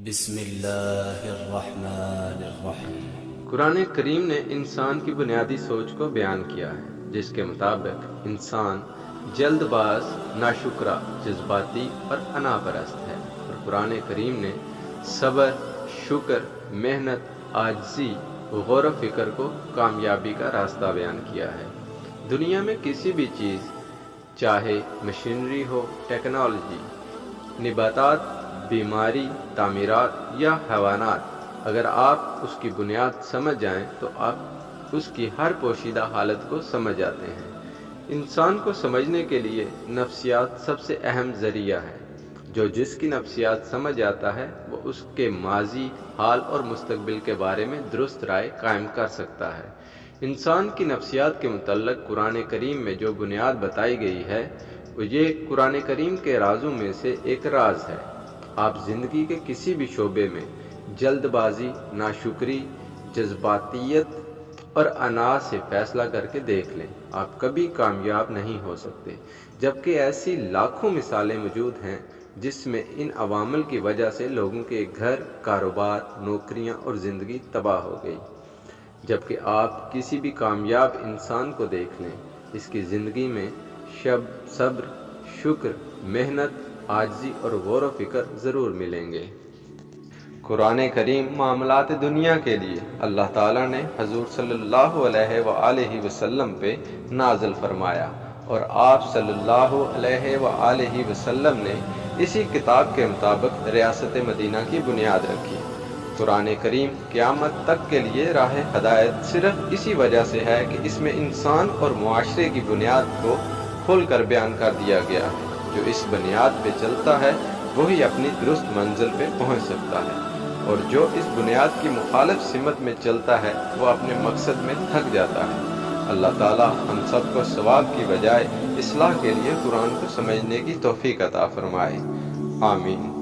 بسم اللہ الرحمن الرحیم۔ قرآن کریم نے انسان کی بنیادی سوچ کو بیان کیا ہے، جس کے مطابق انسان جلد باز، ناشکرا، جذباتی اور انا پرست ہے، اور قرآن کریم نے صبر، شکر، محنت، عاجزی، غور و فکر کو کامیابی کا راستہ بیان کیا ہے۔ دنیا میں کسی بھی چیز، چاہے مشینری ہو، ٹیکنالوجی، نباتات، بیماری، تعمیرات یا حیوانات، اگر آپ اس کی بنیاد سمجھ جائیں تو آپ اس کی ہر پوشیدہ حالت کو سمجھ جاتے ہیں۔ انسان کو سمجھنے کے لیے نفسیات سب سے اہم ذریعہ ہے۔ جو جس کی نفسیات سمجھ جاتا ہے وہ اس کے ماضی، حال اور مستقبل کے بارے میں درست رائے قائم کر سکتا ہے۔ انسان کی نفسیات کے متعلق قرآن کریم میں جو بنیاد بتائی گئی ہے وہ یہ قرآن کریم کے رازوں میں سے ایک راز ہے۔ آپ زندگی کے کسی بھی شعبے میں جلد بازی، ناشکری، جذباتیت اور انا سے فیصلہ کر کے دیکھ لیں، آپ کبھی کامیاب نہیں ہو سکتے، جبکہ ایسی لاکھوں مثالیں موجود ہیں جس میں ان عوامل کی وجہ سے لوگوں کے گھر، کاروبار، نوکریاں اور زندگی تباہ ہو گئی۔ جبکہ آپ کسی بھی کامیاب انسان کو دیکھ لیں، اس کی زندگی میں صبر، شکر، محنت، عاجزی اور غور و فکر ضرور ملیں گے۔ قرآن کریم معاملات دنیا کے لیے اللہ تعالیٰ نے حضور صلی اللہ علیہ وآلہ وسلم پہ نازل فرمایا، اور آپ صلی اللہ علیہ وآلہ وسلم نے اسی کتاب کے مطابق ریاست مدینہ کی بنیاد رکھی۔ قرآن کریم قیامت تک کے لیے راہ ہدایت صرف اسی وجہ سے ہے کہ اس میں انسان اور معاشرے کی بنیاد کو کھول کر بیان کر دیا گیا ہے۔ جو اس بنیاد پہ چلتا ہے وہی اپنی درست منزل پہ پہنچ سکتا ہے، اور جو اس بنیاد کی مخالف سمت میں چلتا ہے وہ اپنے مقصد میں تھک جاتا ہے۔ اللہ تعالی ہم سب کو ثواب کی بجائے اصلاح کے لیے قرآن کو سمجھنے کی توفیق عطا فرمائے۔ آمین۔